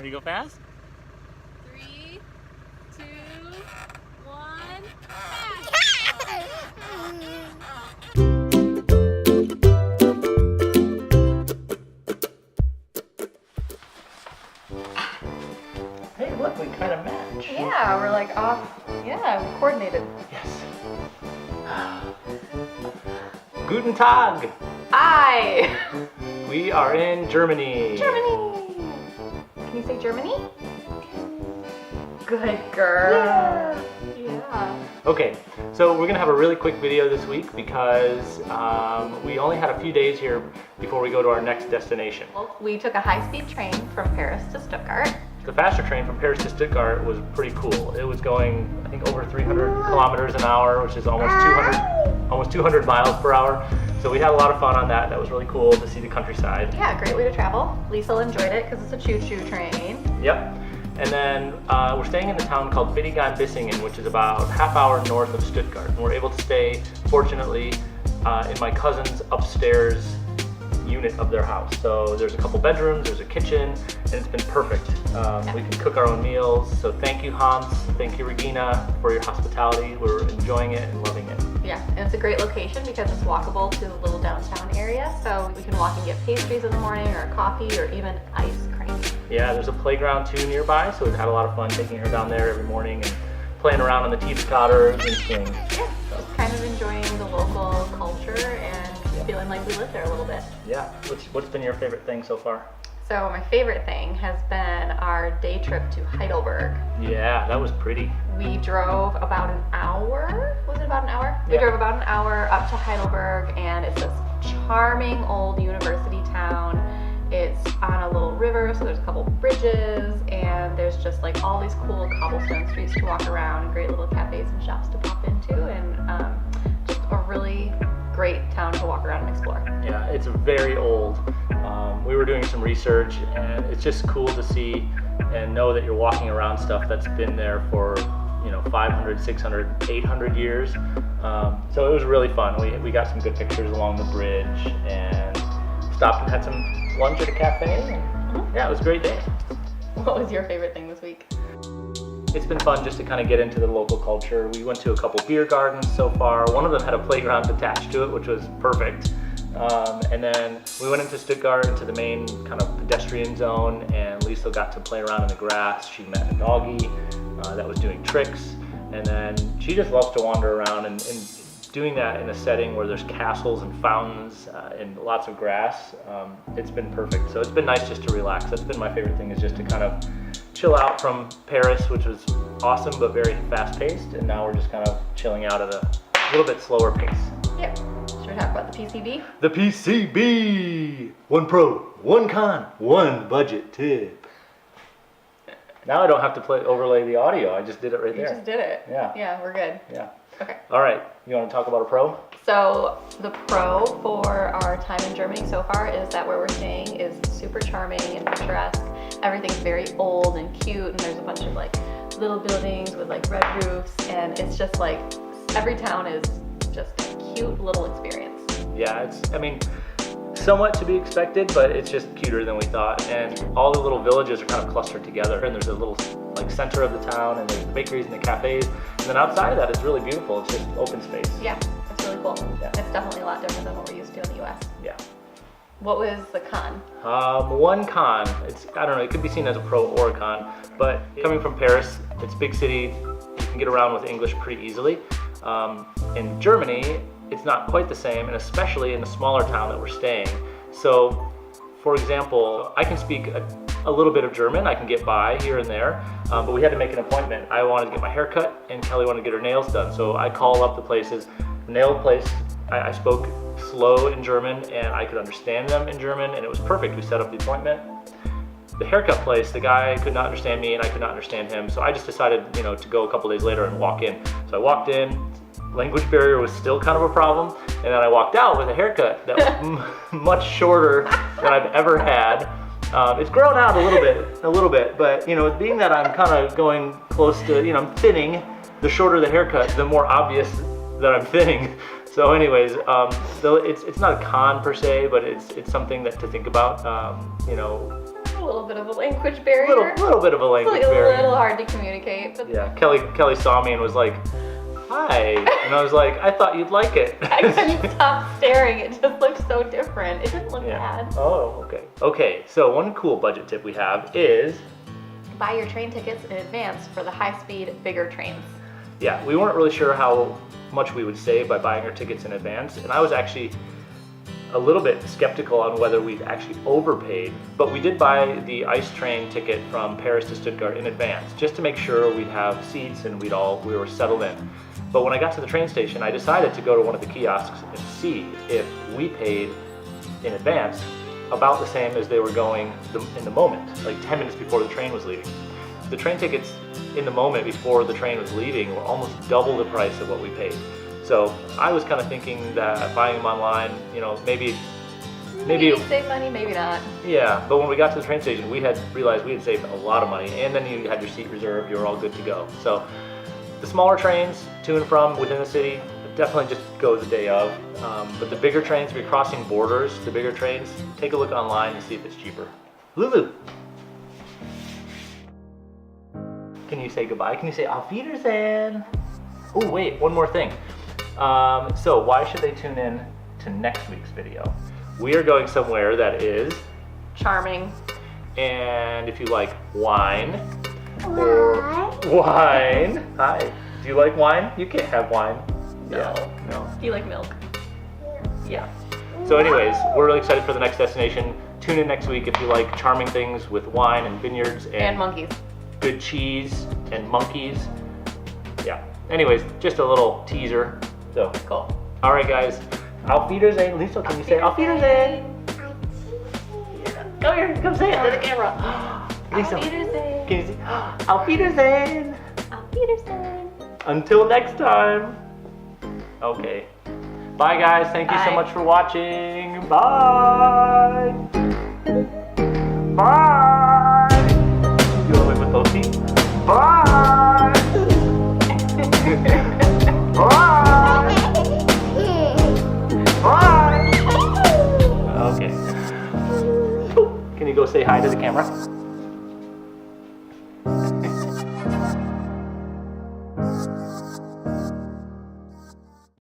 Ready to go fast? 3, 2, 1. Hey, look, we kind of match. Yeah, we're like off. Yeah, we're coordinated. Yes. Guten Tag. Hi. We are in Germany. Germany. Can you say Germany? Good girl. Yeah. Okay, so we're gonna have a really quick video this week because we only had a few days here before we go to our next destination. Well, we took a high-speed train from Paris to Stuttgart. The faster train from Paris to Stuttgart was pretty cool. It was going, I think, over 300 kilometers an hour, which is almost 200 miles per hour. So we had a lot of fun on that. That was really cool to see the countryside. Yeah, great way to travel. Liesel enjoyed it because it's a choo-choo train. Yep. And then we're staying in a town called Bissingen, which is about half hour north of Stuttgart. And we're able to stay, fortunately, in my cousin's upstairs unit of their house. So there's a couple bedrooms, there's a kitchen, and it's been perfect. We can cook our own meals. So thank you, Hans. Thank you, Regina, for your hospitality. We're enjoying it and loving it. Yeah, and it's a great location because it's walkable to the little downtown area. So we can walk and get pastries in the morning or coffee or even ice cream. Yeah, there's a playground too nearby, so we've had a lot of fun taking her down there every morning and playing around on the teeter-totters and swings. Yeah, just kind of enjoying the local culture and feeling like we live there a little bit. Yeah, what's been your favorite thing so far? So my favorite thing has been our day trip to Heidelberg. Yeah, that was pretty. We drove about an hour. Was it about an hour? Yeah. We drove about an hour up to Heidelberg, and it's this charming old university town. It's on a little river, so there's a couple bridges, and there's just like all these cool cobblestone streets to walk around, and great little cafes and shops to pop into, and just a really great town to walk around and explore. Yeah, it's very old. We were doing some research, and it's just cool to see and know that you're walking around stuff that's been there for 500, 600, 800 years. So it was really fun. We got some good pictures along the bridge and stopped and had some lunch at a cafe. And yeah, it was a great day. What was your favorite thing this week? It's been fun just to kind of get into the local culture. We went to a couple beer gardens so far. One of them had a playground attached to it, which was perfect. And then we went into Stuttgart, into the main kind of pedestrian zone, and Liesel got to play around in the grass. She met a doggy that was doing tricks, and then she just loves to wander around and doing that in a setting where there's castles and fountains and lots of grass. It's been perfect. So it's been nice just to relax. That's been my favorite thing, is just to kind of chill out from Paris, which was awesome but very fast-paced, and now we're just kind of chilling out at a little bit slower pace. Yeah. Should we talk about the PCB? The PCB! One pro, one con, one budget tip. Now I don't have to overlay the audio. I just did it right there. You just did it. Yeah. Yeah, we're good. Yeah. Okay. All right. You want to talk about a pro? So the pro for our time in Germany so far is that where we're staying is super charming and picturesque. Everything's very old and cute, and there's a bunch of like little buildings with like red roofs, and it's just like every town is just a cute little experience. Yeah, somewhat to be expected, but it's just cuter than we thought. And all the little villages are kind of clustered together, and there's a little like center of the town, and there's the bakeries and the cafes. And then outside of that, it's really beautiful. It's just open space. Yeah, it's really cool. Yeah. It's definitely a lot different than what we're used to in the US. Yeah. What was the con? One con, I don't know, it could be seen as a pro or a con, but coming from Paris, it's a big city, you can get around with English pretty easily. In Germany, it's not quite the same, and especially in the smaller town that we're staying. So, for example, I can speak a little bit of German, I can get by here and there, but we had to make an appointment. I wanted to get my hair cut, and Kelly wanted to get her nails done. So I call up the places, nail place, I spoke slow in German, and I could understand them in German, and it was perfect. We set up the appointment. The haircut place, the guy could not understand me, and I could not understand him, so I just decided, to go a couple days later and walk in. So I walked in, language barrier was still kind of a problem, and then I walked out with a haircut that was much shorter than I've ever had. It's grown out a little bit, but being that I'm kind of going close to, I'm thinning, the shorter the haircut, the more obvious that I'm thinning. So anyways, it's not a con per se, but it's something that to think about. A little bit of a language A barrier. little bit of a language It's like barrier. a little hard to communicate. But Yeah, Kelly saw me and was like, "Hi," and I was like, "I thought you'd like it." I couldn't stop staring. It just looked so different. It didn't look bad. Oh, okay. Okay, so one cool budget tip we have is Buy your train tickets in advance for the high-speed, bigger trains. yeah, we weren't really sure how much we would save by buying our tickets in advance, and I was actually a little bit skeptical on whether we'd actually overpaid, but we did buy the ICE train ticket from Paris to Stuttgart in advance, just to make sure we'd have seats and we were settled in. But when I got to the train station, I decided to go to one of the kiosks and see if we paid in advance about the same as they were going in the moment, like 10 minutes before the train was leaving. The train tickets in the moment before the train was leaving were almost double the price of what we paid. So I was kind of thinking that buying them online, maybe Maybe save money, maybe not. yeah, but when we got to the train station, we had realized we had saved a lot of money, and then you had your seat reserved, you were all good to go. So the smaller trains to and from within the city, definitely just go the day of. But the bigger trains, if you're crossing borders, the bigger trains, take a look online and see if it's cheaper. Lulu, can you say goodbye? Can you say Auf Wiedersehen? Oh wait, one more thing. So why should they tune in to next week's video? We are going somewhere that is Charming. and if you like wine or wine, hi. Do you like wine? You can't have wine. No. Yeah, no. Do you like milk? Yeah. So anyways, we're really excited for the next destination. Tune in next week if you like charming things with wine and vineyards And monkeys. good cheese and monkeys. Yeah. Anyways, just a little teaser. So Cool. all right, guys. Auf Wiedersehen. Liesel, can you say Auf Wiedersehen? Come here, come say it to the camera. Auf Wiedersehen. Can you say Auf Wiedersehen? Auf Wiedersehen. Until next time. Okay. Bye, guys. Thank you so Bye. much for watching. Bye. Bye. You want to wait with both feet? Bye. Bye. Bye. Okay. Can you go say hi to the camera?